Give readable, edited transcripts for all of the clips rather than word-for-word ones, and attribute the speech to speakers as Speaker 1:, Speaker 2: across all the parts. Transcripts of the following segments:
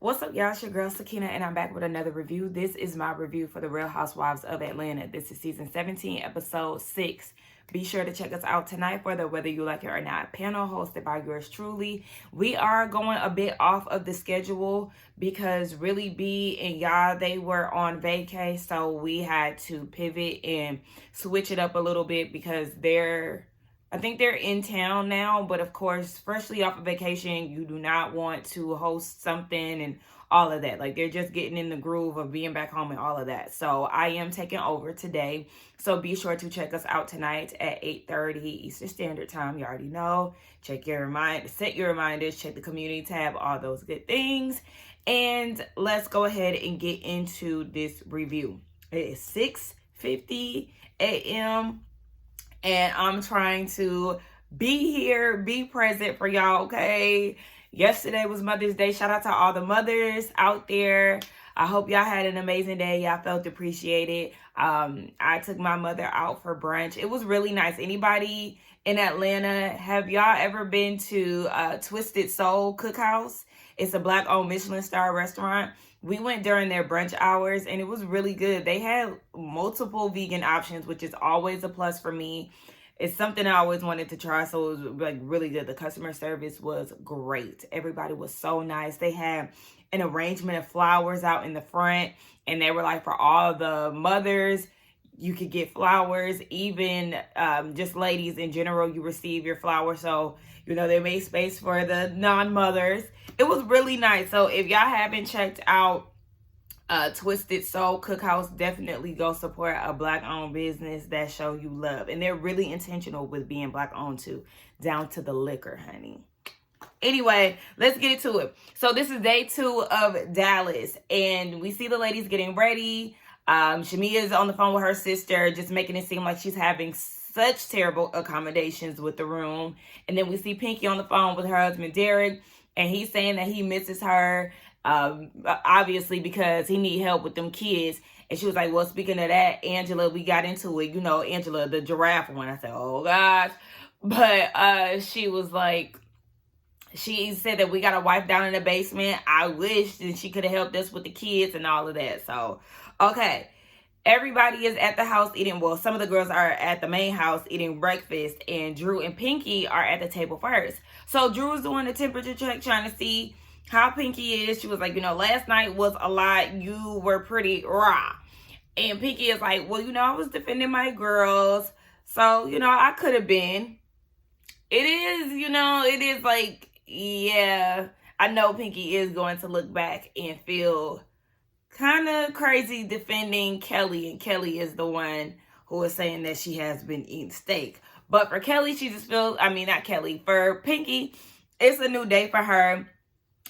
Speaker 1: What's up, y'all? It's your girl, Sakina, and I'm back with another review. This is my review for The Real Housewives of Atlanta. This is season 17, episode 6. Be sure to check us out tonight for the Whether You Like It or Not panel hosted by yours truly. We are going a bit off of the schedule because Really B and y'all, they were on vacay, so we had to pivot and switch it up a little bit because I think they're in town now, but of course, freshly off of vacation, you do not want to host something and all of that. Like, they're just getting in the groove of being back home and all of that. So I am taking over today. So be sure to check us out tonight at 8:30 Eastern Standard Time. You already know. Check your reminder, set your reminders, check the community tab, all those good things. And let's go ahead and get into this review. It is 6:50 a.m. and I'm trying to be here, be present for y'all, okay? Yesterday was Mother's Day. Shout out to all the mothers out there. I hope y'all had an amazing day. Y'all felt appreciated. I took my mother out for brunch. It was really nice. Anybody in Atlanta, have y'all ever been to Twisted Soul Cookhouse? It's a Black-owned Michelin star restaurant. We went during their brunch hours, and it was really good. They had multiple vegan options, which is always a plus for me. It's something I always wanted to try, so it was like really good. The customer service was great. Everybody was so nice. They had an arrangement of flowers out in the front, and they were like, for all the mothers, you could get flowers. Even just ladies in general, you receive your flowers. So, you know, they made space for the non-mothers. It was really nice. So if y'all haven't checked out Twisted Soul Cookhouse, definitely go support a Black-owned business that show you love. And they're really intentional with being Black-owned too, down to the liquor, honey. Anyway, let's get into it. So this is day 2 of Dallas, and we see the ladies getting ready. Shamia is on the phone with her sister, just making it seem like she's having such terrible accommodations with the room. And then we see Pinky on the phone with her husband, Derek, and he's saying that he misses her, obviously, because he need help with them kids. And she was like, well, speaking of that, Angela, we got into it. You know, Angela, the giraffe one. I said, oh, gosh. But she was like, she said that we got a wife down in the basement. I wish that she could have helped us with the kids and all of that. So, okay. Everybody is at the house eating. Well, some of the girls are at the main house eating breakfast, and Drew and Pinky are at the table first. So Drew is doing the temperature check, trying to see how Pinky is. She was like, you know, last night was a lot. You were pretty raw. And Pinky is like, well, you know, I was defending my girls. So, you know, I could have been. It is, you know, it is like, yeah, I know Pinky is going to look back and feel kind of crazy defending Kelly, and Kelly is the one who is saying that she has been eating steak. But for Kelly, she just feels, I mean, not Kelly, for Pinky, it's a new day for her,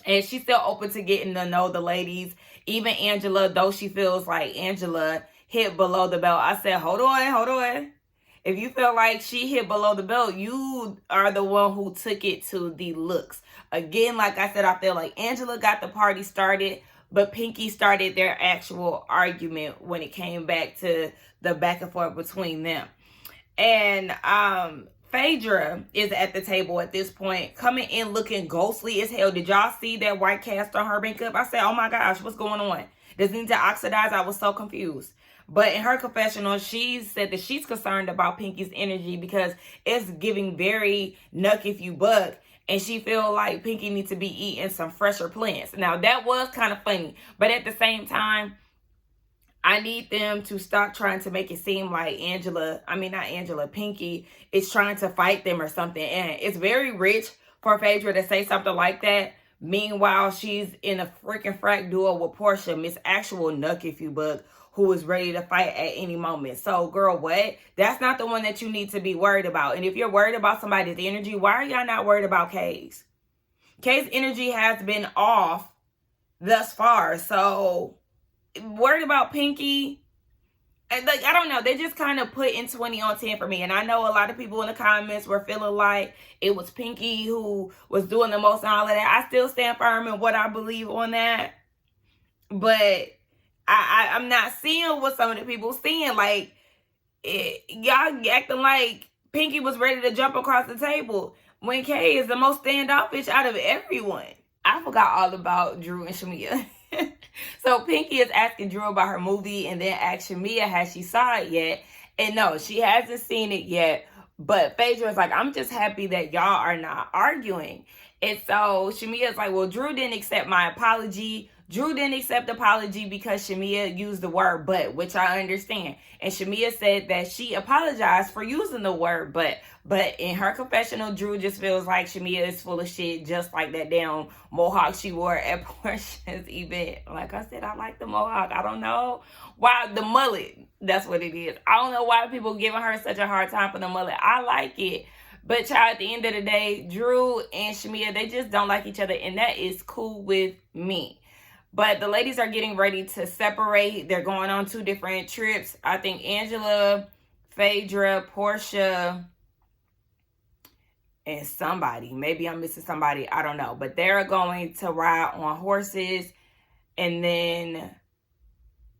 Speaker 1: and she's still open to getting to know the ladies. Even Angela, though she feels like Angela hit below the belt. I said, hold on. If you feel like she hit below the belt, you are the one who took it to the looks. Again, like I said, I feel like Angela got the party started, but Pinky started their actual argument when it came back to the back and forth between them. And Phaedra is at the table at this point, coming in looking ghostly as hell. Did y'all see that white cast on her makeup? I said, oh my gosh, what's going on? Does it need to oxidize? I was so confused. But in her confessional, she said that she's concerned about Pinky's energy because it's giving very nuck if you buck. And she feel like Pinky needs to be eating some fresher plants. Now, that was kind of funny. But at the same time, I need them to stop trying to make it seem like Pinky is trying to fight them or something. And it's very rich for Phaedra to say something like that. Meanwhile, she's in a freaking frack duo with Porsha, Miss Actual Nuck if you buck, who is ready to fight at any moment. So, girl, what? That's not the one that you need to be worried about. And if you're worried about somebody's energy, why are y'all not worried about Kay's? Kay's energy has been off thus far. So, worried about Pinky? And like, I don't know. They just kind of put in 20 on 10 for me. And I know a lot of people in the comments were feeling like it was Pinky who was doing the most and all of that. I still stand firm in what I believe on that. But I'm not seeing what some of the people seeing. Like, y'all acting like Pinky was ready to jump across the table when Kay is the most standoffish out of everyone. I forgot all about Drew and Shamia. So Pinky is asking Drew about her movie and then asks Shamia, has she saw it yet? And no, she hasn't seen it yet. But Phaedra is like, I'm just happy that y'all are not arguing. And so Shamia is like, well, Drew didn't accept my apology. Drew didn't accept the apology because Shamia used the word but, which I understand. And Shamia said that she apologized for using the word but. But in her confessional, Drew just feels like Shamia is full of shit, just like that damn mohawk she wore at Porsha's event. Like I said, I like the mohawk. I don't know why the mullet. That's what it is. I don't know why people giving her such a hard time for the mullet. I like it. But child, at the end of the day, Drew and Shamia, they just don't like each other. And that is cool with me. But the ladies are getting ready to separate. They're going on 2 different trips. I think Angela, Phaedra, Porsha, and somebody. Maybe I'm missing somebody. I don't know. But they're going to ride on horses. And then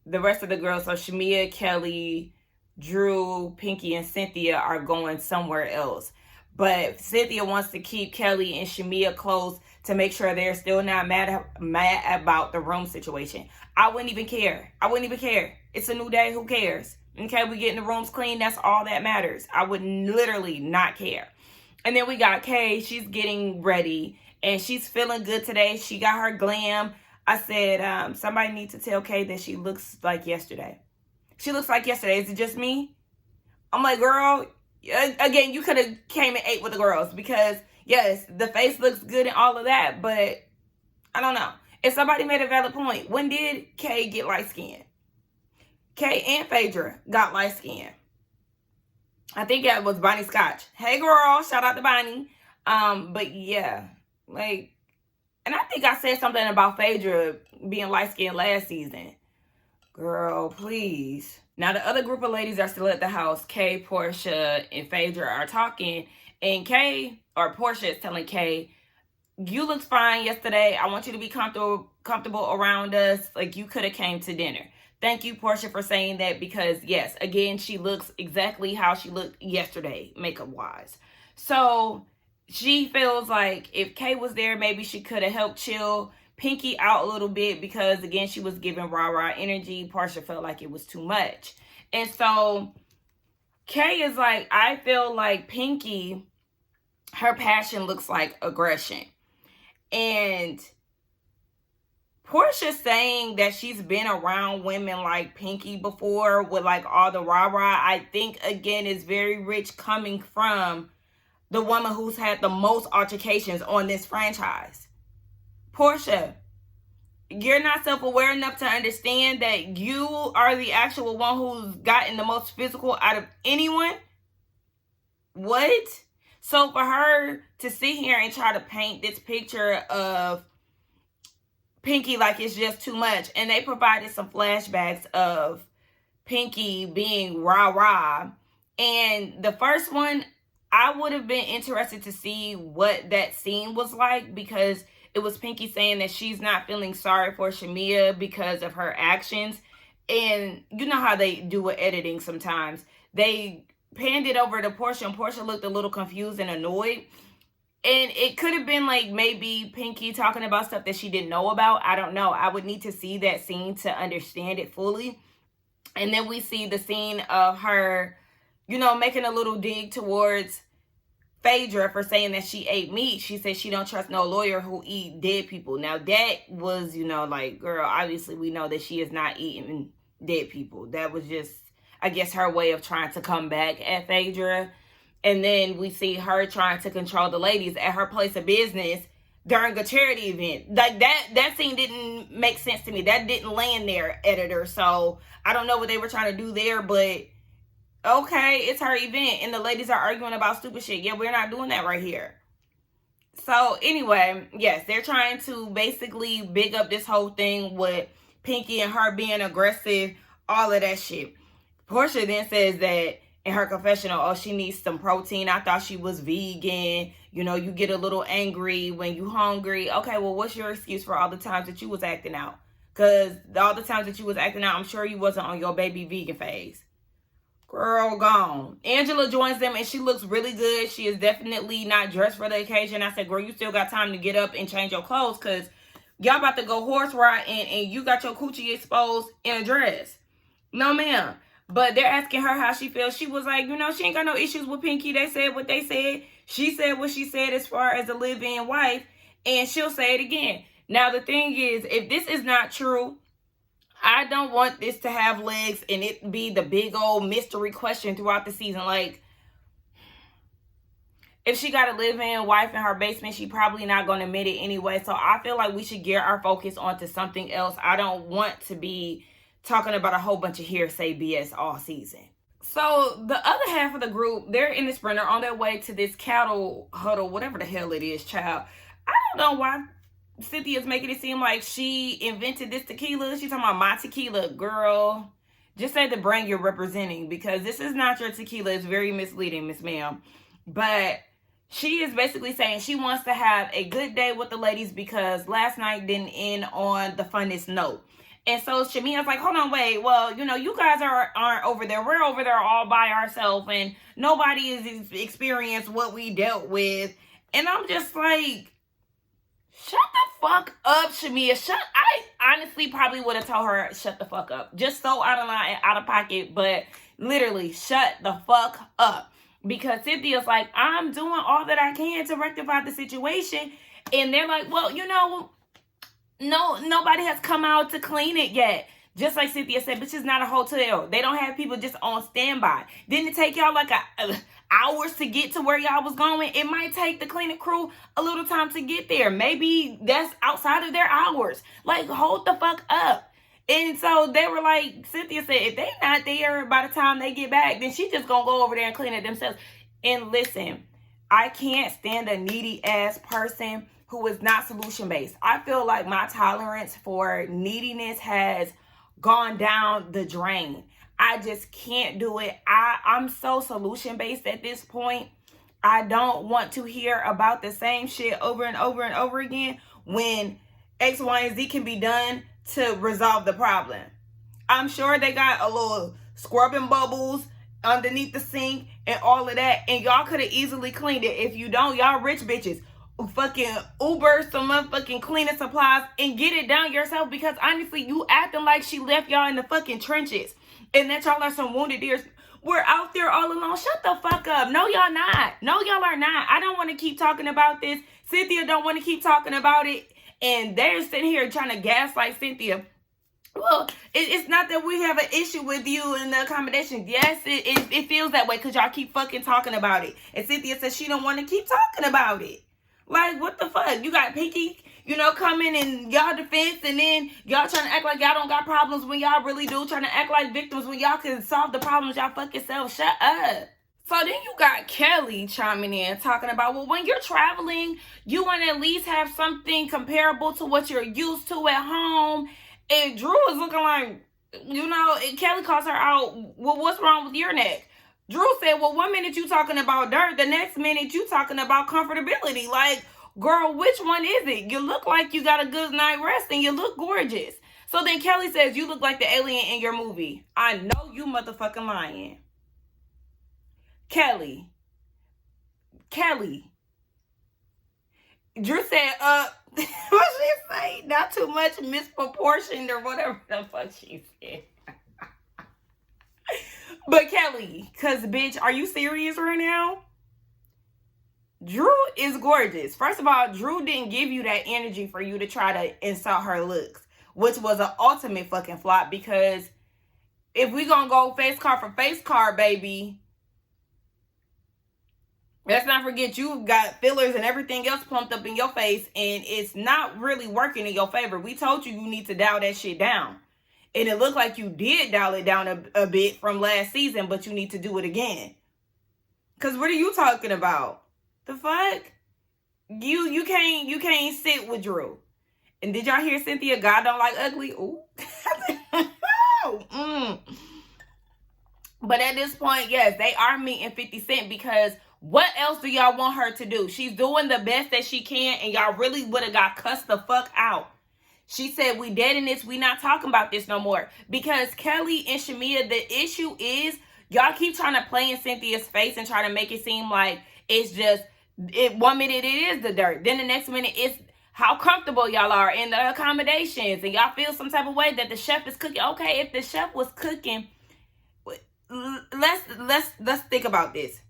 Speaker 1: the rest of the girls, so Shamia, Kelly, Drew, Pinky, and Cynthia are going somewhere else. But Cynthia wants to keep Kelly and Shamia close to make sure they're still not mad about the room situation. I wouldn't even care. I wouldn't even care. It's a new day. Who cares? Okay, we getting the rooms clean. That's all that matters. I would literally not care. And then we got Kay. She's getting ready. And she's feeling good today. She got her glam. I said, somebody needs to tell Kay that she looks like yesterday. She looks like yesterday. Is it just me? I'm like, girl, again, you could have came and ate with the girls. Because, yes, the face looks good and all of that. But, I don't know. If somebody made a valid point, when did Kay get light skin? Kay and Phaedra got light skin. I think that was Bonnie Scotch. Hey, girl. Shout out to Bonnie. But, yeah. Like, and I think I said something about Phaedra being light-skinned last season. Girl, please. Now, the other group of ladies are still at the house. Kay, Porsha, and Phaedra are talking. And Kay, or Porsha is telling Kay, you looked fine yesterday. I want you to be comfortable around us. Like, you could have came to dinner. Thank you, Porsha, for saying that because, yes, again, she looks exactly how she looked yesterday, makeup-wise. So, she feels like if Kay was there, maybe she could have helped chill Pinky out a little bit because, again, she was giving rah-rah energy. Porsha felt like it was too much. And so, Kay is like, I feel like Pinky, her passion looks like aggression. And Porsha saying that she's been around women like Pinky before with like all the rah-rah, I think, again, is very rich coming from the woman who's had the most altercations on this franchise. Porsha, you're not self-aware enough to understand that you are the actual one who's gotten the most physical out of anyone? What? So for her to sit here and try to paint this picture of Pinky like it's just too much, and they provided some flashbacks of Pinky being rah-rah, and the first one, I would have been interested to see what that scene was like because it was Pinky saying that she's not feeling sorry for Shamia because of her actions. And you know how they do with editing sometimes. They panned it over to Porsha and Porsha looked a little confused and annoyed. And it could have been like maybe Pinky talking about stuff that she didn't know about. I don't know. I would need to see that scene to understand it fully. And then we see the scene of her, you know, making a little dig towards Phaedra for saying that she ate meat. She said she don't trust no lawyer who eat dead people. Now that was, you know, like, girl, obviously we know that she is not eating dead people. That was just, I guess, her way of trying to come back at Phaedra. And then we see her trying to control the ladies at her place of business during a charity event. Like that scene didn't make sense to me. That didn't land there, editor. So I don't know what they were trying to do there, but okay, it's her event and the ladies are arguing about stupid shit. Yeah, we're not doing that right here. So anyway, yes, they're trying to basically big up this whole thing with Pinky and her being aggressive, all of that shit. Porsha then says that in her confessional, oh, she needs some protein. I thought she was vegan. You know, you get a little angry when you hungry. Okay, well, what's your excuse for all the times that you was acting out? Because all the times that you was acting out, I'm sure you wasn't on your baby vegan phase. Girl, gone. Angela joins them and she looks really good. She is definitely not dressed for the occasion. I said, girl, you still got time to get up and change your clothes because y'all about to go horse riding and you got your coochie exposed in a dress. No, ma'am. But they're asking her how she feels. She was like, you know, she ain't got no issues with Pinky. They said what they said. She said what she said as far as a live-in wife. And she'll say it again. Now, the thing is, if this is not true, I don't want this to have legs and it be the big old mystery question throughout the season. Like, if she got a live-in wife in her basement, she probably not going to admit it anyway. So I feel like we should gear our focus onto something else. I don't want to be talking about a whole bunch of hearsay BS all season. So the other half of the group, they're in the Sprinter on their way to this cattle huddle, whatever the hell it is, child. I don't know why Cynthia's making it seem like she invented this tequila. She's talking about my tequila. Girl, just say the brand you're representing because this is not your tequila. It's very misleading, Miss Ma'am. But she is basically saying she wants to have a good day with the ladies because last night didn't end on the funnest note. And so Shamia's like, hold on, wait. Well, you know, you guys aren't over there. We're over there all by ourselves and nobody has experienced what we dealt with. And I'm just like, shut the fuck up, Shamia. I honestly probably would have told her, shut the fuck up. Just so out of line, out of pocket. But literally, shut the fuck up. Because Cynthia's like, I'm doing all that I can to rectify the situation. And they're like, well, you know, no, nobody has come out to clean it yet. Just like Cynthia said, bitch, it's not a hotel. They don't have people just on standby. Didn't it take y'all like hours to get to where y'all was going? It might take the cleaning crew a little time to get there. Maybe that's outside of their hours. Like, hold the fuck up. And so they were like, Cynthia said, if they not there by the time they get back, then she just gonna go over there and clean it themselves. And listen, I can't stand a needy ass person who is not solution based. I feel like my tolerance for neediness has gone down the drain. I just can't do it. I'm so solution based at this point. I don't want to hear about the same shit over and over and over again when X, Y, and Z can be done to resolve the problem. I'm sure they got a little scrubbing bubbles underneath the sink and all of that, and y'all could have easily cleaned it. If you don't, y'all rich bitches, fucking Uber some motherfucking cleaning supplies and get it done yourself, because honestly, you acting like she left y'all in the fucking trenches and that y'all are some wounded deers. We're out there all alone. Shut the fuck up. No, y'all not. No, y'all are not. I don't want to keep talking about this. Cynthia don't want to keep talking about it. And they're sitting here trying to gaslight Cynthia. Well, it's not that we have an issue with you in the accommodations. Yes, it feels that way because y'all keep fucking talking about it. And Cynthia says she don't want to keep talking about it. Like, what the fuck? You got Pinky, you know, coming in y'all defense, and then y'all trying to act like y'all don't got problems when y'all really do. Trying to act like victims when y'all can solve the problems y'all fucking self. Shut up. So then you got Kelly chiming in, talking about, well, when you're traveling, you want to at least have something comparable to what you're used to at home. And Drew is looking like, you know, and Kelly calls her out, well, what's wrong with your neck? Drew said, well, one minute you talking about dirt, the next minute you talking about comfortability. Like, girl, which one is it? You look like you got a good night rest and you look gorgeous. So then Kelly says, you look like the alien in your movie. I know you motherfucking lying. Kelly. Drew said, what she say? Not too much misproportioned or whatever the fuck she said. But Kelly, cause bitch, are you serious right now? Drew is gorgeous. First of all, Drew didn't give you that energy for you to try to insult her looks, which was an ultimate fucking flop, because if we gonna go face card for face card, baby, let's not forget you got fillers and everything else plumped up in your face, and it's not really working in your favor. We told you need to dial that shit down. And it looked like you did dial it down a bit from last season, but you need to do it again. Because what are you talking about? The fuck? You can't sit with Drew. And did y'all hear Cynthia, God don't like ugly? Ooh. But at this point, yes, they are meeting 50 Cent, because what else do y'all want her to do? She's doing the best that she can, and y'all really would have got cussed the fuck out. She said, we dead in this. We not talking about this no more. Because Kelly and Shamia, the issue is Y'all keep trying to play in Cynthia's face and try to make it seem like it's just, one minute it is the dirt. Then the next minute it's how comfortable y'all are in the accommodations. And y'all feel some type of way that the chef is cooking. Okay, if the chef was cooking, let's think about this.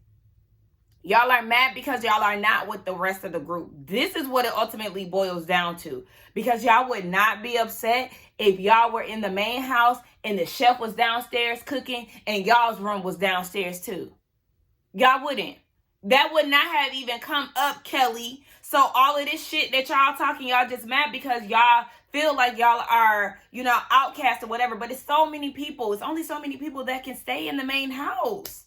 Speaker 1: Y'all are mad because y'all are not with the rest of the group. This is what it ultimately boils down to. Because y'all would not be upset if y'all were in the main house and the chef was downstairs cooking and y'all's room was downstairs too. Y'all wouldn't. That would not have even come up, Kelly. So all of this shit that y'all talking, y'all just mad because y'all feel like y'all are, outcast or whatever. But it's so many people. It's only so many people that can stay in the main house.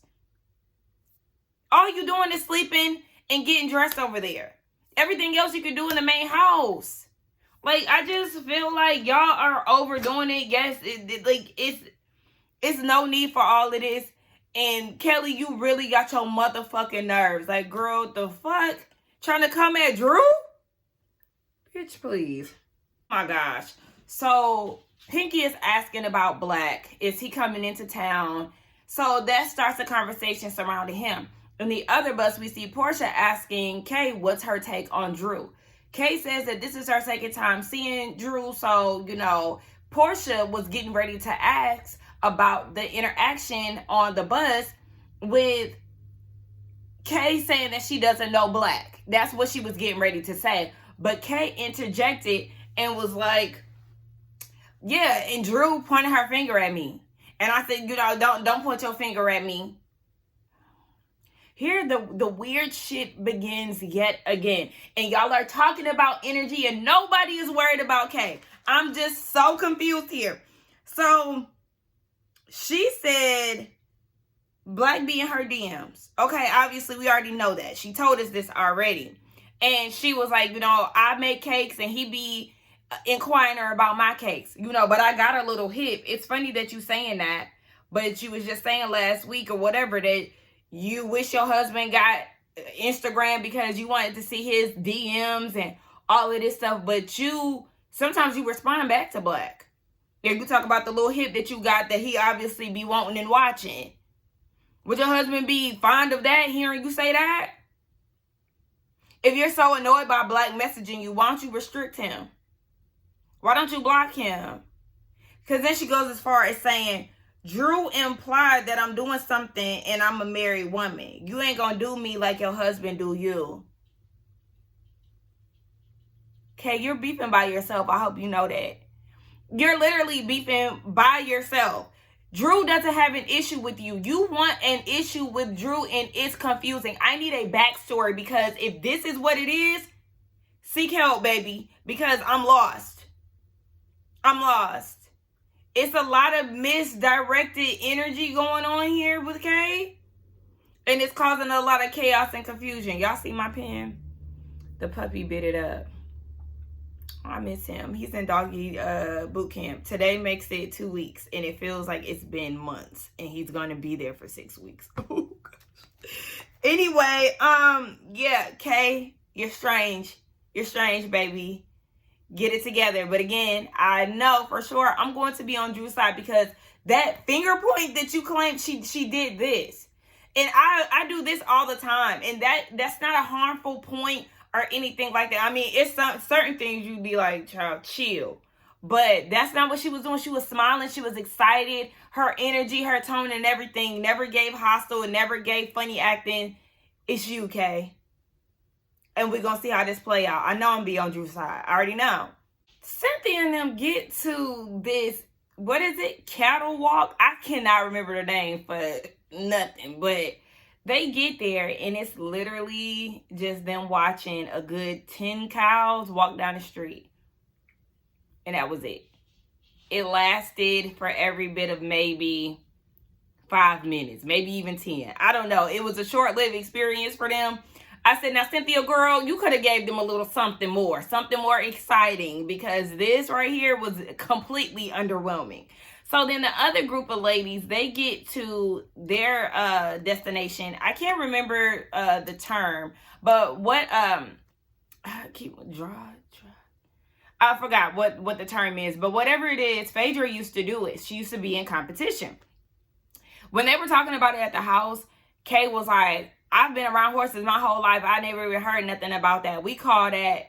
Speaker 1: All you doing is sleeping and getting dressed over there. Everything else you can do in the main house. Like, I just feel like y'all are overdoing it. Yes, it's no need for all of this. And Kelly, you really got your motherfucking nerves. Like, girl, the fuck? Trying to come at Drew? Bitch, please. Oh my gosh. So, Pinky is asking about Black. Is he coming into town? So, that starts a conversation surrounding him. In the other bus, we see Porsha asking Kay what's her take on Drew. Kay says that this is her second time seeing Drew. So, Porsha was getting ready to ask about the interaction on the bus with Kay saying that she doesn't know Black. That's what she was getting ready to say. But Kay interjected and was like, yeah, and Drew pointed her finger at me. And I said, don't point your finger at me. Here, the weird shit begins yet again. And y'all are talking about energy and nobody is worried about Kay. I'm just so confused here. So, she said Black be in her DMs. Okay, obviously we already know that. She told us this already. And she was like, I make cakes and he be inquiring her about my cakes. But I got a little hip. It's funny that you saying that. But you was just saying last week or whatever that you wish your husband got Instagram because you wanted to see his DMs and all of this stuff. But sometimes you respond back to Black. If you talk about the little hip that you got that he obviously be wanting and watching. Would your husband be fond of that, hearing you say that? If you're so annoyed by Black messaging you, why don't you restrict him? Why don't you block him? Because then she goes as far as saying, Drew implied that I'm doing something and I'm a married woman. You ain't gonna do me like your husband do you. Okay, you're beefing by yourself. I hope you know that. You're literally beefing by yourself. Drew doesn't have an issue with you. You want an issue with Drew and it's confusing. I need a backstory because if this is what it is, seek help, baby, because I'm lost. I'm lost. It's a lot of misdirected energy going on here with Kay. And it's causing a lot of chaos and confusion. Y'all see my pen? The puppy bit it up. I miss him. He's in doggy boot camp. Today makes it 2 weeks. And it feels like it's been months. And he's going to be there for 6 weeks. Oh, gosh. Anyway, yeah, Kay, you're strange. You're strange, baby. Get it together. But again, I know for sure I'm going to be on Drew's side because that finger point that you claimed she did this. And I do this all the time. And that's not a harmful point or anything like that. I mean, it's certain things you'd be like, child, chill. But that's not what she was doing. She was smiling. She was excited. Her energy, her tone and everything never gave hostile and never gave funny acting. It's you, Kay. And we're going to see how this play out. I know I'm going to be on Drew's side. I already know. Cynthia and them get to this, what is it? Cattle walk? I cannot remember the name for nothing. But they get there and it's literally just them watching a good 10 cows walk down the street. And that was it. It lasted for every bit of maybe 5 minutes, maybe even 10. I don't know. It was a short-lived experience for them. I said, now, Cynthia, girl, you could have gave them a little something more exciting because this right here was completely underwhelming. So then the other group of ladies, they get to their destination. I can't remember the term, but what I forgot what the term is, but whatever it is, Phaedra used to do it. She used to be in competition. When they were talking about it at the house, Kay was like, I've been around horses my whole life. I never even heard nothing about that. We call that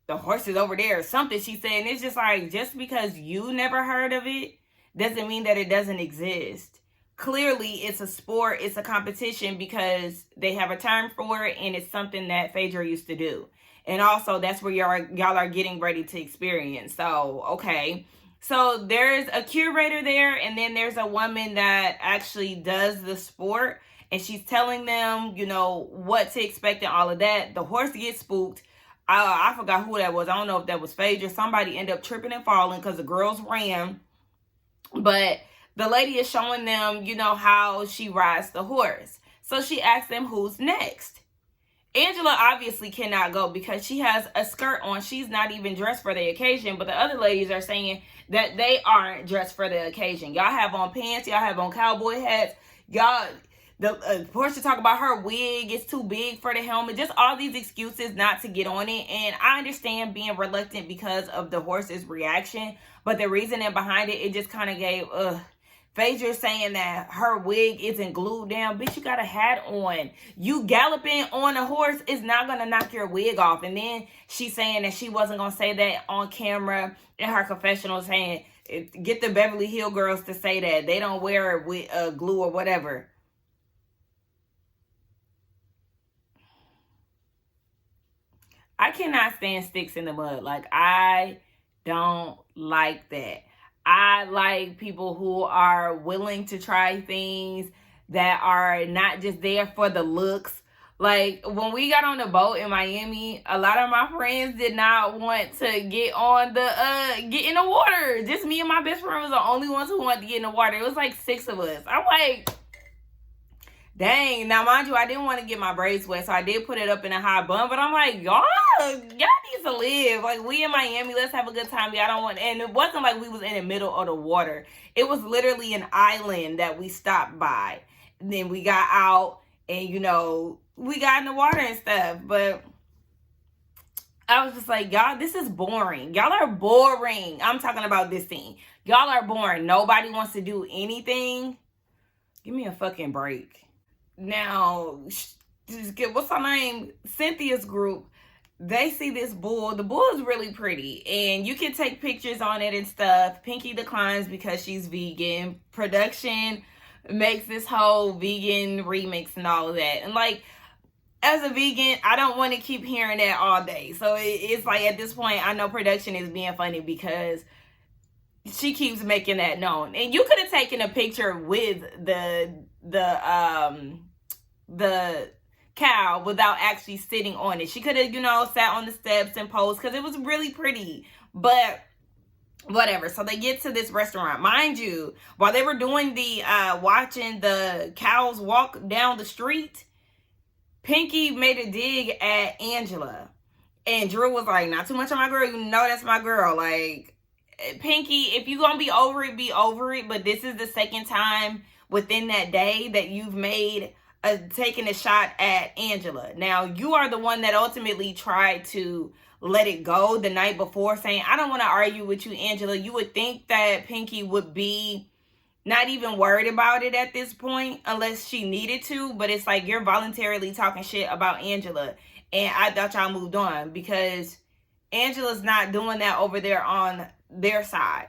Speaker 1: the horses over there or something, she said. And it's just like, just because you never heard of it doesn't mean that it doesn't exist. Clearly, it's a sport, it's a competition, because they have a term for it, and it's something that Phaedra used to do. And also, that's where y'all are getting ready to experience. So, okay. So, there's a curator there, and then there's a woman that actually does the sport, and she's telling them, you know, what to expect and all of that. The horse gets spooked. I forgot who that was. I don't know if that was Phaedra. Somebody ended up tripping and falling because the girls ran. But the lady is showing them, you know, how she rides the horse. So she asks them who's next. Angela obviously cannot go because she has a skirt on. She's not even dressed for the occasion. But the other ladies are saying that they aren't dressed for the occasion. Y'all have on pants. Y'all have on cowboy hats. Y'all... Porsha talk about her wig is too big for the helmet. Just all these excuses not to get on it. And I understand being reluctant because of the horse's reaction. But the reasoning behind it just kind of gave, Phaedra saying that her wig isn't glued down. Bitch, you got a hat on. You galloping on a horse is not going to knock your wig off. And then she's saying that she wasn't going to say that on camera in her confessional, saying, get the Beverly Hills girls to say that. They don't wear it with glue or whatever. I cannot stand sticks in the mud. Like, I don't like that. I like people who are willing to try things, that are not just there for the looks. Like, when we got on the boat in Miami, a lot of my friends did not want to get on get in the water. Just me and my best friend was the only ones who wanted to get in the water. It was like 6 of us. I'm like, dang. Now, mind you, I didn't want to get my braids wet, so I did put it up in a high bun. But I'm like, y'all need to live. Like, we in Miami, let's have a good time. Y'all don't want... And it wasn't like we was in the middle of the water. It was literally an island that we stopped by. And then we got out, and, you know, we got in the water and stuff. But I was just like, y'all, this is boring. Y'all are boring. I'm talking about this scene. Y'all are boring. Nobody wants to do anything. Give me a fucking break. Now, what's her name? Cynthia's group, they see this bull. The bull is really pretty, and you can take pictures on it and stuff. Pinky declines because she's vegan. Production makes this whole vegan remix and all of that. And, like, as a vegan, I don't want to keep hearing that all day. So it's like, at this point, I know production is being funny because she keeps making that known. And you could have taken a picture with the cow without actually sitting on it. She could have, you know, sat on the steps and posed because it was really pretty. But whatever. So they get to this restaurant. Mind you, while they were doing the watching the cows walk down the street, Pinky made a dig at Angela. And Drew was like, not too much on my girl. You know that's my girl. Like, Pinky, if you're going to be over it, be over it. But this is the second time within that day that you've made taking a shot at Angela. Now, you are the one that ultimately tried to let it go the night before, saying, I don't want to argue with you, Angela. You would think that Pinky would be not even worried about it at this point unless she needed to. But it's like, you're voluntarily talking shit about Angela. And I thought y'all moved on because Angela's not doing that over there on their side.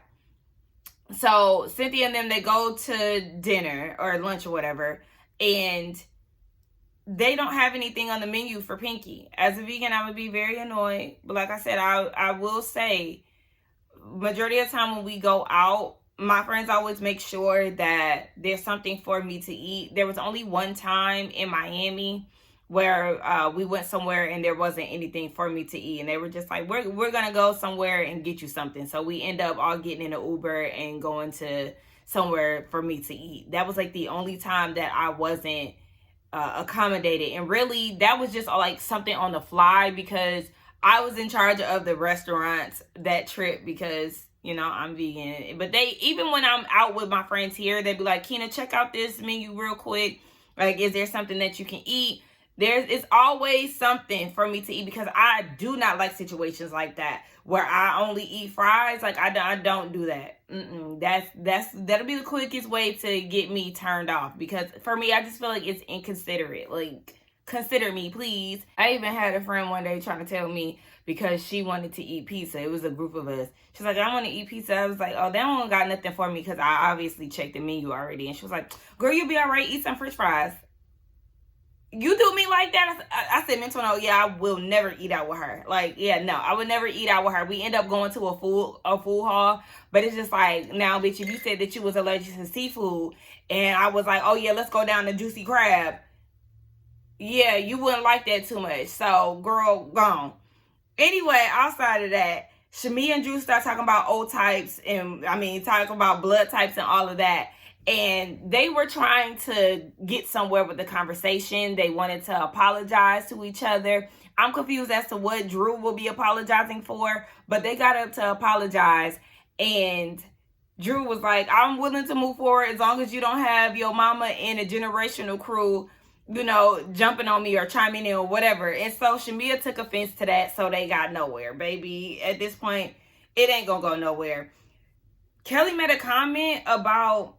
Speaker 1: So Cynthia and them, they go to dinner or lunch or whatever, and they don't have anything on the menu for Pinky. As a vegan, I would be very annoyed. But like I said, I will say, majority of the time when we go out, my friends always make sure that there's something for me to eat. There was only one time in Miami where we went somewhere and there wasn't anything for me to eat. And they were just like, we're going to go somewhere and get you something. So we end up all getting in an Uber and going to somewhere for me to eat. That was like the only time that I wasn't accommodated. And really, that was just like something on the fly because I was in charge of the restaurants that trip because, you know, I'm vegan. But they, even when I'm out with my friends here, they'd be like, Kina, check out this menu real quick. Like, is there something that you can eat? It's always something for me to eat, because I do not like situations like that where I only eat fries. Like I don't do that. That'll be the quickest way to get me turned off, because for me, I just feel like it's inconsiderate. Like, consider me, please. I even had a friend one day trying to tell me, because she wanted to eat pizza. It was a group of us. She's like, I want to eat pizza. I was like, oh, they don't got nothing for me, because I obviously checked the menu already. And she was like, girl, you'll be all right. Eat some French fries. You do me like that? I said, mental note, yeah, I will never eat out with her. Like, yeah, no, I would never eat out with her. We end up going to a food hall, but it's just like, now, bitch, if you said that you was allergic to seafood, and I was like, oh yeah, let's go down to Juicy Crab, yeah, you wouldn't like that too much. So, girl, gone. Anyway, outside of that, Shamia and Drew start talking about old types, and talking about blood types and all of that. And they were trying to get somewhere with the conversation. They wanted to apologize to each other. I'm confused as to what Drew will be apologizing for, but they got up to apologize. And Drew was like, I'm willing to move forward as long as you don't have your mama and a generational crew, jumping on me or chiming in or whatever. And so Shamia took offense to that, so they got nowhere, baby. At this point, it ain't gonna go nowhere. Kelly made a comment about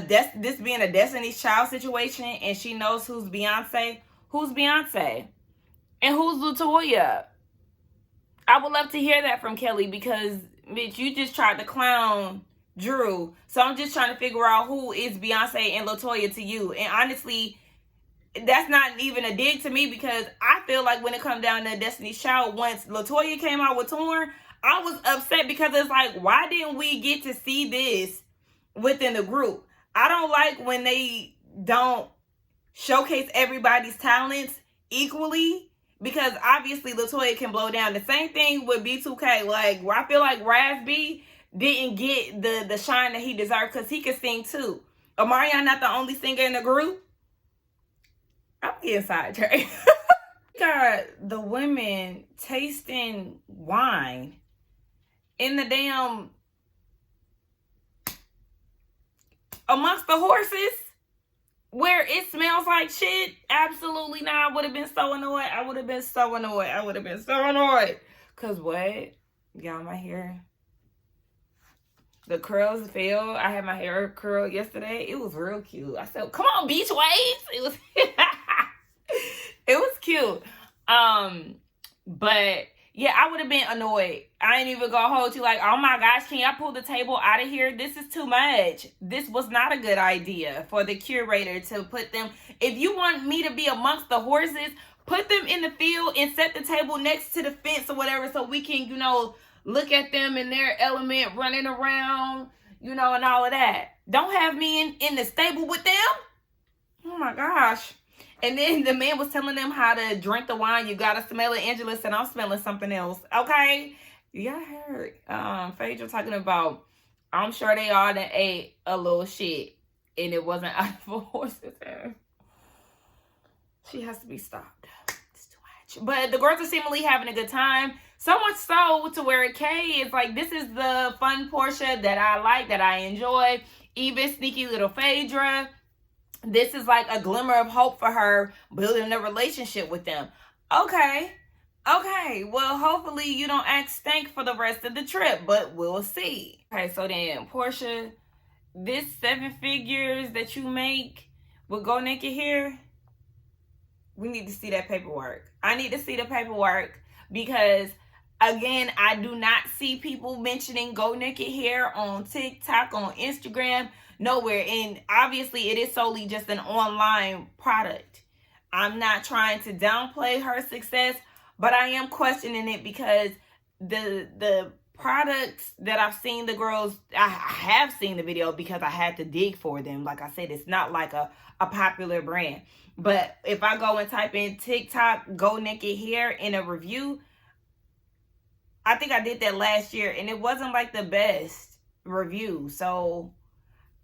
Speaker 1: this being a Destiny's Child situation, and she knows who's Beyonce. Who's Beyonce? And who's LaToya? I would love to hear that from Kelly, because, bitch, you just tried to clown Drew. So I'm just trying to figure out who is Beyonce and LaToya to you. And honestly, that's not even a dig to me, because I feel like when it comes down to Destiny's Child, once LaToya came out with Torn, I was upset, because it's like, why didn't we get to see this within the group? I don't like when they don't showcase everybody's talents equally, because obviously LaToya can blow down. The same thing with B2K. Like, where I feel like Raz B didn't get the shine that he deserved, because he could sing too. Omarion not the only singer in the group. I'm getting sidetracked. Got the women tasting wine in the damn amongst the horses where it smells like shit. Absolutely not. I would have been so annoyed. I would have been so annoyed. Cause what? Y'all, my hair, the curls fell. I had my hair curled yesterday. It was real cute. I said, come on, beach waves. It was it was cute. But yeah, I would have been annoyed. I ain't even gonna hold you like, oh my gosh, can y'all pull the table out of here? This is too much. This was not a good idea for the curator to put them. If you want me to be amongst the horses, put them in the field and set the table next to the fence or whatever, so we can, look at them in their element, running around, and all of that. Don't have me in the stable with them. Oh my gosh. And then the man was telling them how to drink the wine. You gotta smell it. Angela said, I'm smelling something else. Okay. Yeah, I heard Phaedra talking about, I'm sure they all done ate a little shit, and it wasn't out of a horse's hair. She has to be stopped. It's too much. But the girls are seemingly having a good time. So much so to where Kay is like, this is the fun Porsha that I like, that I enjoy. Even sneaky little Phaedra. This is like a glimmer of hope for her, building a relationship with them. Okay. Well, hopefully you don't act stank for the rest of the trip, but we'll see. Okay, so then, Porsha, this 7 figures that you make with Go Naked Hair, we need to see that paperwork. I need to see the paperwork, because, again, I do not see people mentioning Go Naked Hair on TikTok, on Instagram, nowhere. And obviously it is solely just an online product. I'm not trying to downplay her success, but I am questioning it, because the products that I've seen the girls, I have seen the video because I had to dig for them. Like I said, it's not like a popular brand. But if I go and type in TikTok Go Naked Hair in a review, I think I did that last year, and it wasn't like the best review. So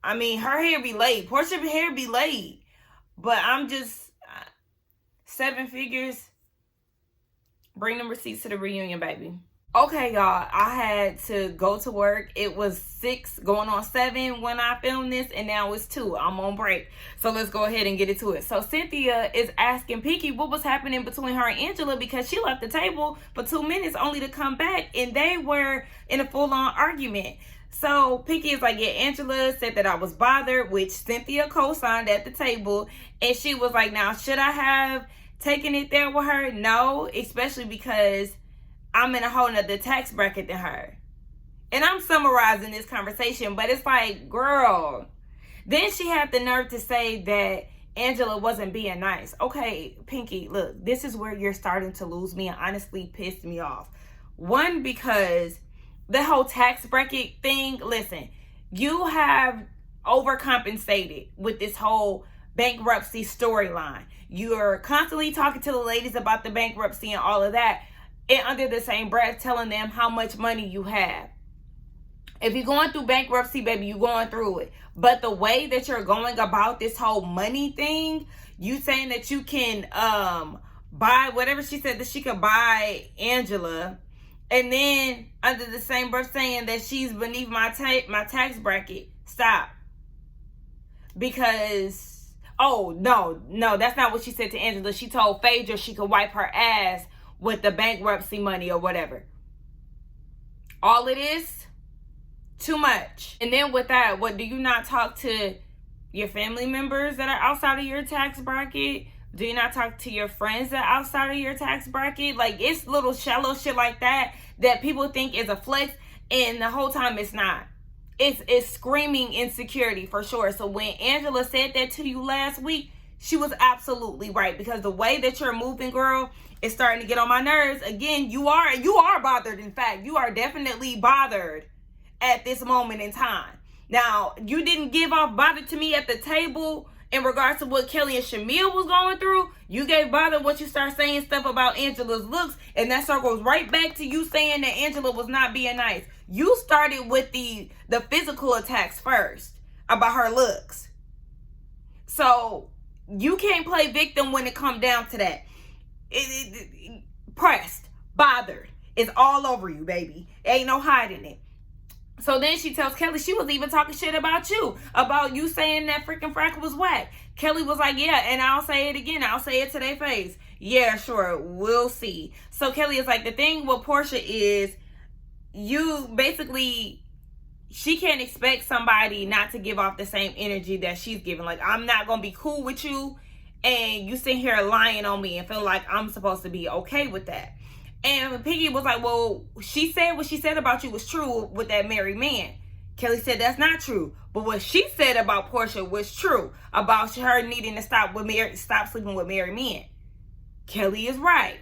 Speaker 1: her hair be laid. Porsha hair be laid. But I'm just, 7 figures. Bring them receipts to the reunion, baby. Okay, y'all, I had to go to work. It was 6 going on 7 when I filmed this, and now it's 2. I'm on break. So let's go ahead and get into it. So Cynthia is asking Pinky what was happening between her and Angela, because she left the table for 2 minutes only to come back, and they were in a full-on argument. So Pinky is like, yeah, Angela said that I was bothered, which Cynthia co-signed at the table. And she was like, now, should I have taken it there with her? No, especially because I'm in a whole nother tax bracket than her. And I'm summarizing this conversation, but it's like, girl. Then she had the nerve to say that Angela wasn't being nice. Okay, Pinky, look, this is where you're starting to lose me and honestly pissed me off. One, because the whole tax bracket thing, listen, you have overcompensated with this whole bankruptcy storyline. You're constantly talking to the ladies about the bankruptcy and all of that, and under the same breath telling them how much money you have. If you're going through bankruptcy, baby, you're going through it. But the way that you're going about this whole money thing, you saying that you can buy whatever she said that she could buy Angela, and then under the same breath saying that she's beneath my tax bracket. Stop. Because, oh, no, that's not what she said to Angela. She told Phaedra she could wipe her ass with the bankruptcy money or whatever. All it is, too much. And then with that, what, do you not talk to your family members that are outside of your tax bracket? Do you not talk to your friends that are outside of your tax bracket? Like, it's little shallow shit like that that people think is a flex, and the whole time it's not. It's screaming insecurity for sure. So when Angela said that to you last week, she was absolutely right, because the way that you're moving, girl, is starting to get on my nerves. Again, you are bothered. In fact, you are definitely bothered at this moment in time. Now, you didn't give off bother to me at the table in regards to what Kelly and Shamil was going through. You gave bother once you start saying stuff about Angela's looks, and that circles right back to you saying that Angela was not being nice. You started with the physical attacks first about her looks. So you can't play victim when it comes down to that. Pressed, bothered, it's all over you, baby. Ain't no hiding it. So then she tells Kelly she was even talking shit about you saying that freaking frack was whack. Kelly was like, yeah, and I'll say it again. I'll say it to their face. Yeah, sure, we'll see. So Kelly is like, the thing with Porsha is, you basically, she can't expect somebody not to give off the same energy that she's giving. Like, I'm not going to be cool with you, and you sit here lying on me and feel like I'm supposed to be okay with that. And Piggy was like, well, she said what she said about you was true with that married man. Kelly said that's not true. But what she said about Porsha was true, about her needing to stop sleeping with married men. Kelly is right.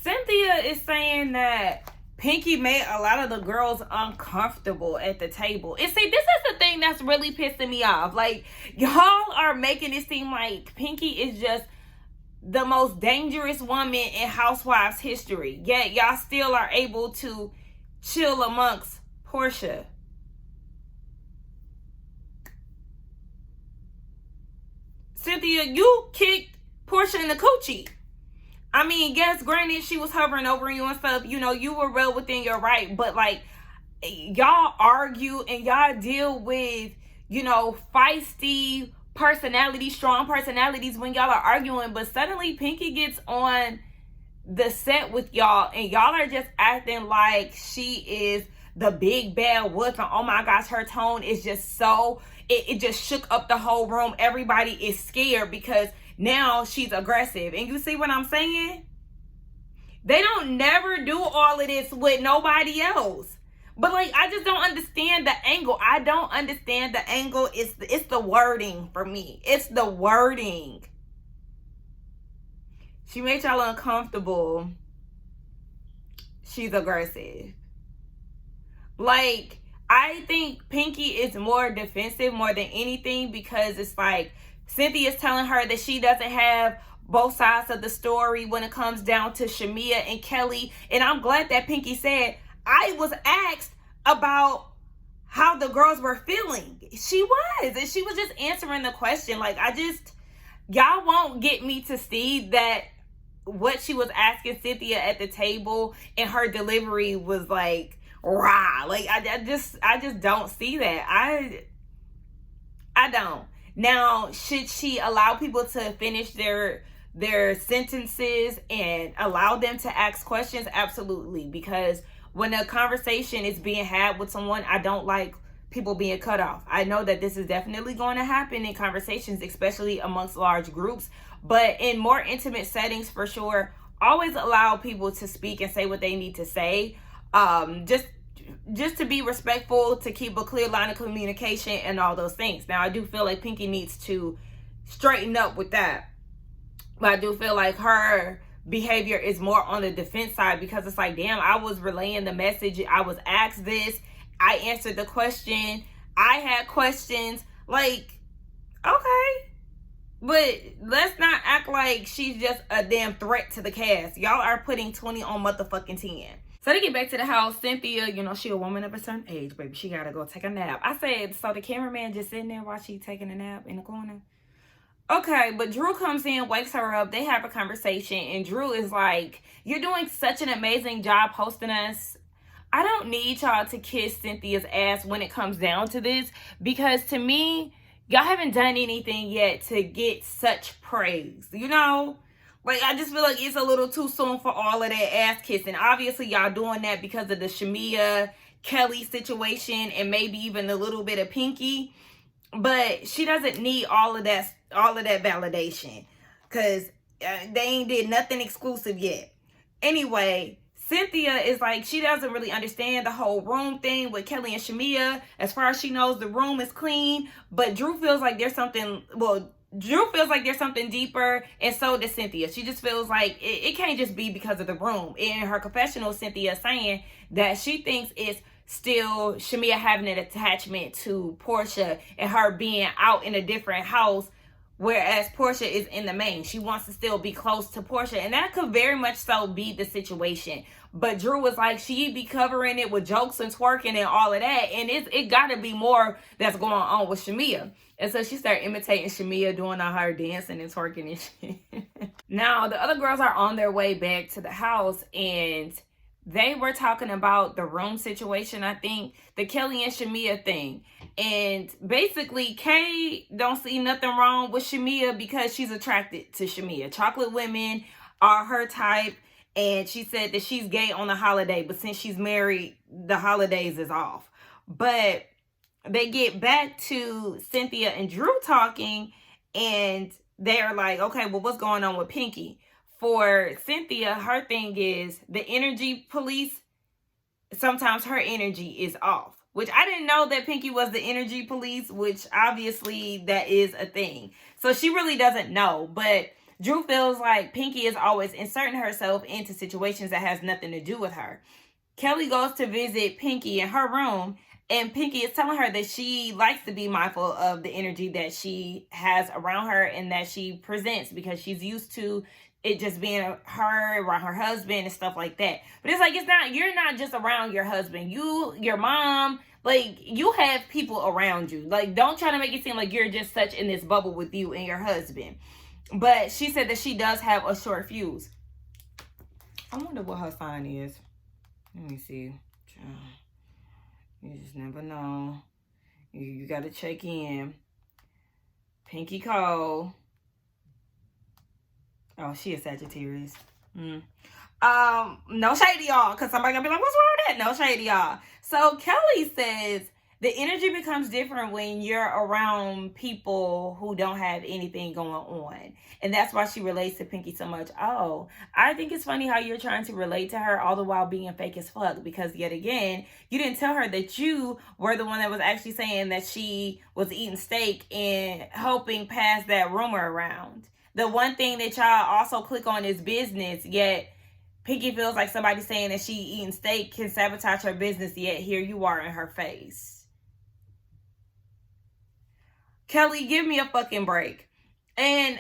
Speaker 1: Cynthia is saying that Pinky made a lot of the girls uncomfortable at the table. And see, this is the thing that's really pissing me off. Like, y'all are making it seem like Pinky is just the most dangerous woman in Housewives history. Yet y'all still are able to chill amongst Porsha. Cynthia, you kicked Porsha in the coochie. I mean, yes, granted, she was hovering over you and stuff. You know, you were well within your right. But, like, y'all argue and y'all deal with, you know, feisty personalities, strong personalities when y'all are arguing. But suddenly Pinky gets on the set with y'all and y'all are just acting like she is the big bad wolf. And oh my gosh, her tone is just so, it just shook up the whole room. Everybody is scared because now she's aggressive. And you see what I'm saying? They don't never do all of this with nobody else. But, like, I just don't understand the angle. I don't understand the angle. It's the wording for me. It's the wording. She made y'all uncomfortable. She's aggressive. Like, I think Pinky is more defensive more than anything, because it's like Cynthia's telling her that she doesn't have both sides of the story when it comes down to Shamia and Kelly. And I'm glad that Pinky said, I was asked about how the girls were feeling. She was. And she was just answering the question. Like, y'all won't get me to see that what she was asking Cynthia at the table and her delivery was like rah. Like I just don't see that. I don't. Now, should she allow people to finish their sentences and allow them to ask questions? Absolutely. Because when a conversation is being had with someone, I don't like people being cut off. I know that this is definitely going to happen in conversations, especially amongst large groups, but in more intimate settings, for sure, always allow people to speak and say what they need to say. Just to be respectful, to keep a clear line of communication and all those things. Now, I do feel like Pinky needs to straighten up with that. But I do feel like her behavior is more on the defense side, because it's like, damn, I was relaying the message. I was asked this. I answered the question. I had questions. Like, okay. But let's not act like she's just a damn threat to the cast. Y'all are putting 20 on motherfucking 10. So to get back to the house, Cynthia, you know, she a woman of a certain age, baby. She gotta go take a nap. I said, so the cameraman just sitting there while she taking a nap in the corner? Okay, but Drew comes in, wakes her up. They have a conversation, and Drew is like, you're doing such an amazing job hosting us. I don't need y'all to kiss Cynthia's ass when it comes down to this, because to me, y'all haven't done anything yet to get such praise, you know? Like, I just feel like it's a little too soon for all of that ass kissing. Obviously, y'all doing that because of the Shamia Kelly situation and maybe even a little bit of Pinky. But she doesn't need all of that validation, because they ain't did nothing exclusive yet. Anyway, Cynthia is like, she doesn't really understand the whole room thing with Kelly and Shamia. As far as she knows, the room is clean, but Drew feels like there's something, Drew feels like there's something deeper, and so does Cynthia. She just feels like it can't just be because of the room. In her confessional, Cynthia is saying that she thinks it's still Shamia having an attachment to Porsha and her being out in a different house, whereas Porsha is in the main. She wants to still be close to Porsha, and that could very much so be the situation. But Drew was like, she be covering it with jokes and twerking and all of that, and it gotta be more that's going on with Shamia. And so she started imitating Shamia, doing all her dancing and twerking and shit. Now, the other girls are on their way back to the house, and they were talking about the room situation, I think, the Kelly and Shamia thing. And basically, Kay don't see nothing wrong with Shamia because she's attracted to Shamia. Chocolate women are her type, and she said that she's gay on the holiday, but since she's married, the holidays is off. But they get back to Cynthia and Drew talking, and they're like, okay, well, what's going on with Pinky? For Cynthia, her thing is the energy police. Sometimes her energy is off, which I didn't know that Pinky was the energy police, which obviously that is a thing. So she really doesn't know, but Drew feels like Pinky is always inserting herself into situations that has nothing to do with her. Kelly goes to visit Pinky in her room, and Pinky is telling her that she likes to be mindful of the energy that she has around her and that she presents, because she's used to it just being her around her husband and stuff like that. But it's like, you're not just around your husband. Your mom, like, you have people around you. Like, don't try to make it seem like you're just such in this bubble with you and your husband. But she said that she does have a short fuse. I wonder what her sign is. Let me see. You just never know. You got to check in. Pinky Cole. Oh, she is Sagittarius. No shade to y'all, because somebody gonna be like, what's wrong with that? No shade to y'all. So Kelly says the energy becomes different when you're around people who don't have anything going on. And that's why she relates to Pinky so much. Oh, I think it's funny how you're trying to relate to her all the while being fake as fuck, because yet again, you didn't tell her that you were the one that was actually saying that she was eating steak and helping pass that rumor around. The one thing that y'all also click on is business, yet Pinky feels like somebody saying that she eating steak can sabotage her business, yet here you are in her face. Kelly, give me a fucking break. And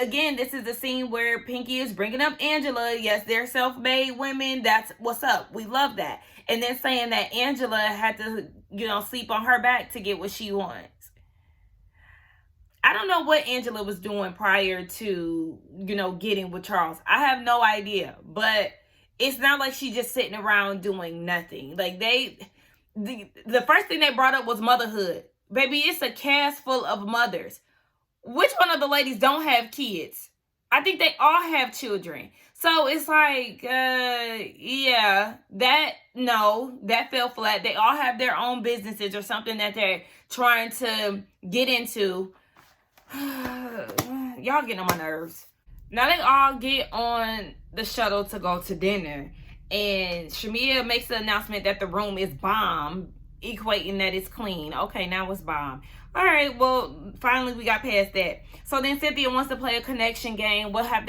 Speaker 1: again, this is the scene where Pinky is bringing up Angela. Yes, they're self-made women. That's what's up. We love that. And then saying that Angela had to, sleep on her back to get what she wants. I don't know what Angela was doing prior to, getting with Charles. I have no idea. But it's not like she's just sitting around doing nothing. Like, the first thing they brought up was motherhood. Baby, it's a cast full of mothers. Which one of the ladies don't have kids? I think they all have children. So it's like, that fell flat. They all have their own businesses or something that they're trying to get into. Y'all getting on my nerves. Now they all get on the shuttle to go to dinner. And Shamia makes the announcement that the room is bomb, equating that it's clean. Okay, now it's bomb. All right, well, finally we got past that. So then Cynthia wants to play a connection game. What have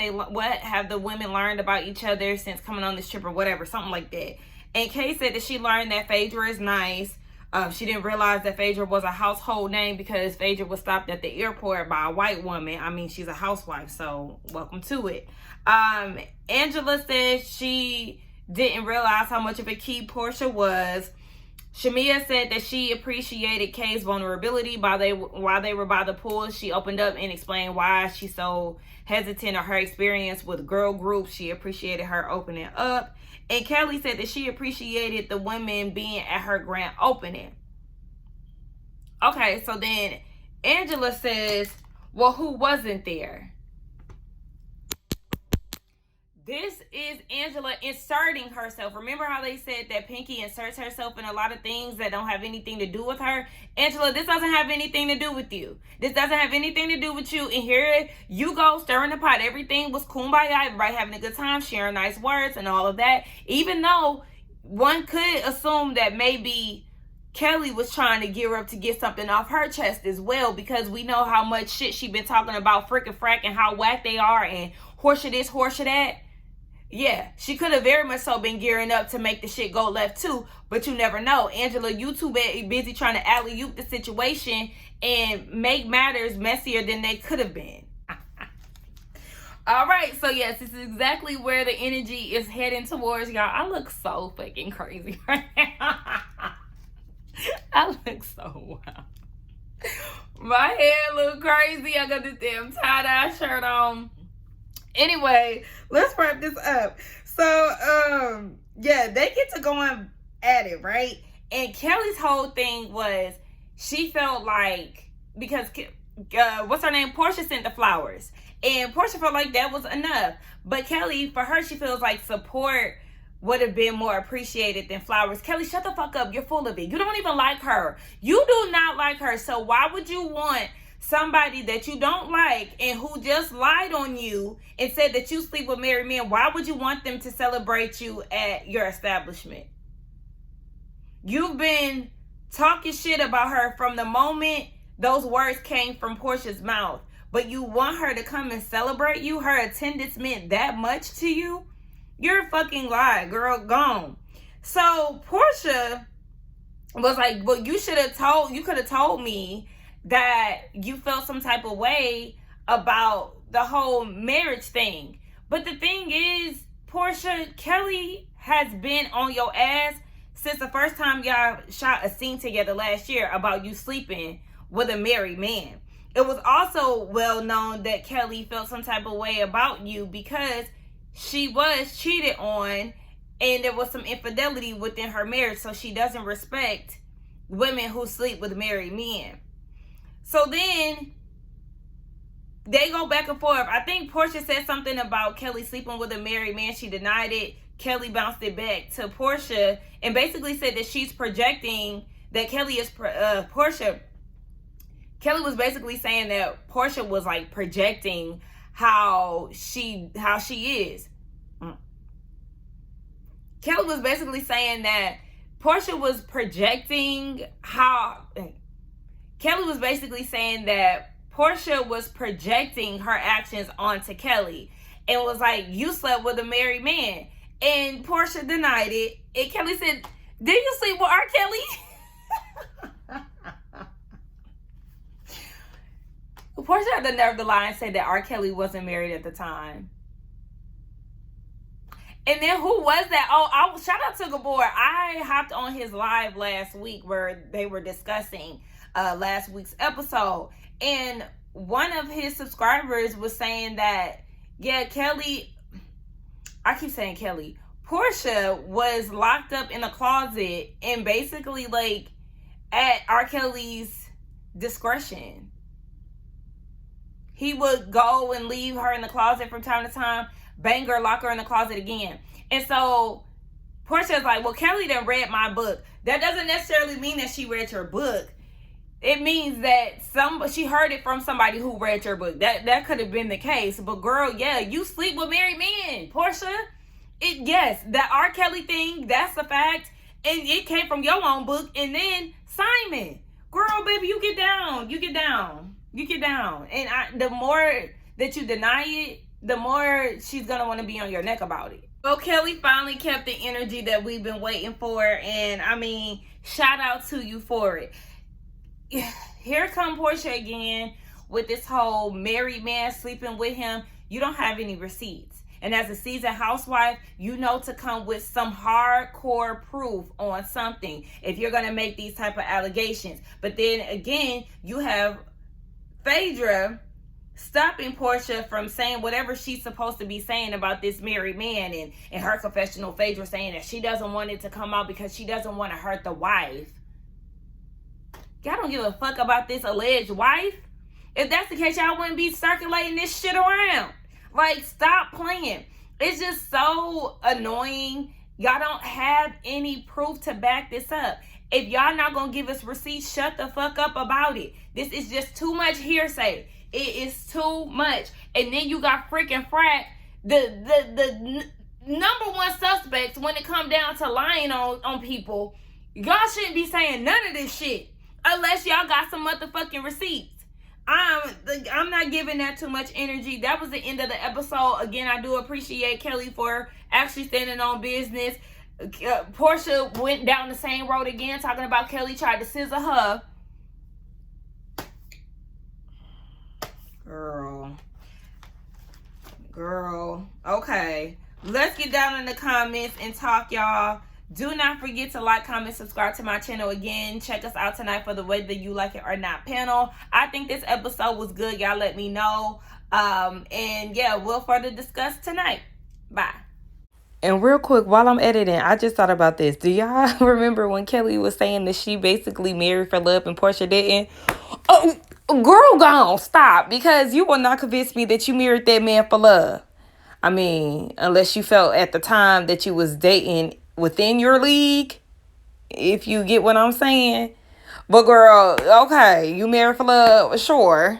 Speaker 1: the women learned about each other since coming on this trip or whatever, something like that. And Kay said that she learned that Phaedra is nice. She didn't realize that Phaedra was a household name because Phaedra was stopped at the airport by a white woman. I mean, she's a housewife, so welcome to it. Angela said she didn't realize how much of a key Porsha was. Shamia said that she appreciated Kay's vulnerability while they were by the pool. She opened up and explained why she's so hesitant or her experience with girl groups. She appreciated her opening up. And Kelly said that she appreciated the women being at her grand opening. Okay, so then Angela says, well, who wasn't there? This is Angela inserting herself. Remember how they said that Pinky inserts herself in a lot of things that don't have anything to do with her? Angela, this doesn't have anything to do with you. This doesn't have anything to do with you. And here you go, stirring the pot. Everything was kumbaya, everybody having a good time, sharing nice words and all of that. Even though one could assume that maybe Kelly was trying to gear up to get something off her chest as well, because we know how much shit she been talking about frickin' frack and how whack they are and horseshit this, horseshit that. Yeah, she could have very much so been gearing up to make the shit go left too, but you never know. Angela, you too busy trying to alley-oop the situation and make matters messier than they could have been. All right, so yes, this is exactly where the energy is heading towards, y'all. I look so fucking crazy right now. I look so wild. My hair look crazy. I got this damn tie-dye shirt on. Anyway, let's wrap this up. So, yeah, they get to going at it, right? And Kelly's whole thing was she felt like, because, what's her name? Porsha sent the flowers. And Porsha felt like that was enough. But Kelly, for her, she feels like support would have been more appreciated than flowers. Kelly, shut the fuck up. You're full of it. You don't even like her. You do not like her. So why would you want somebody that you don't like and who just lied on you and said that you sleep with married men? Why would you want them to celebrate you at your establishment? You've been talking shit about her from the moment those words came from Portia's mouth, but you want her to come and celebrate you? Her attendance meant that much to you? You're a fucking lie, girl. Gone. So Porsha was like, well, you could have told me that you felt some type of way about the whole marriage thing. But the thing is, Porsha, Kelly has been on your ass since the first time y'all shot a scene together last year about you sleeping with a married man. It was also well known that Kelly felt some type of way about you because she was cheated on and there was some infidelity within her marriage, so she doesn't respect women who sleep with married men. So then they go back and forth. I think Porsha said something about Kelly sleeping with a married man. She denied it. Kelly bounced it back to Porsha and basically said that she's projecting that Kelly is Porsha. Kelly was basically saying that Porsha was like projecting how she is. Kelly was basically saying that Porsha was projecting how. Kelly was basically saying that Porsha was projecting her actions onto Kelly and was like, you slept with a married man. And Porsha denied it. And Kelly said, did you sleep with R. Kelly? Porsha had the nerve to lie and say that R. Kelly wasn't married at the time. And then who was that? Oh, shout out to Gabor. I hopped on his live last week where they were discussing last week's episode. And one of his subscribers was saying that, yeah, Kelly, I keep saying Kelly, Porsha was locked up in a closet and basically like at R. Kelly's discretion. He would go and leave her in the closet from time to time, bang her, lock her in the closet again. And so Porsha's like, well, Kelly done read my book. That doesn't necessarily mean that she read your book. It means that she heard it from somebody who read your book. That could have been the case. But girl, yeah, you sleep with married men, Porsha. Yes, that R. Kelly thing, that's a fact. And it came from your own book. And then Simon, girl, baby, you get down. You get down. You get down. And the more that you deny it, the more she's going to want to be on your neck about it. Well, Kelly finally kept the energy that we've been waiting for. And I mean, shout out to you for it. Here come Porsha again with this whole married man sleeping with him. You don't have any receipts. And as a seasoned housewife, you know to come with some hardcore proof on something if you're going to make these type of allegations. But then again, you have Phaedra stopping Porsha from saying whatever she's supposed to be saying about this married man. And in her confessional, Phaedra saying that she doesn't want it to come out because she doesn't want to hurt the wife. Y'all don't give a fuck about this alleged wife. If that's the case, y'all wouldn't be circulating this shit around. Like, stop playing. It's just so annoying. Y'all don't have any proof to back this up. If y'all not gonna give us receipts, shut the fuck up about it. This is just too much hearsay. It is too much. And then you got freaking Frat, the number one suspects when it come down to lying on people. Y'all shouldn't be saying none of this shit unless y'all got some motherfucking receipts. I'm not giving that too much energy. That was the end of the episode. Again, I do appreciate Kelly for actually standing on business. Porsha went down the same road again, talking about Kelly tried to scissor her. Girl. Okay. Let's get down in the comments and talk, y'all. Do not forget to like, comment, subscribe to my channel. Again, check us out tonight for the Whether You Like It or Not panel. I think this episode was good. Y'all let me know. And yeah, we'll further discuss tonight. Bye. And real quick, while I'm editing, I just thought about this. Do y'all remember when Kelly was saying that she basically married for love and Porsha didn't? Oh, girl, gone. Stop. Because you will not convince me that you married that man for love. I mean, unless you felt at the time that you was dating within your league, if you get what I'm saying. But girl, okay, you married for love, sure.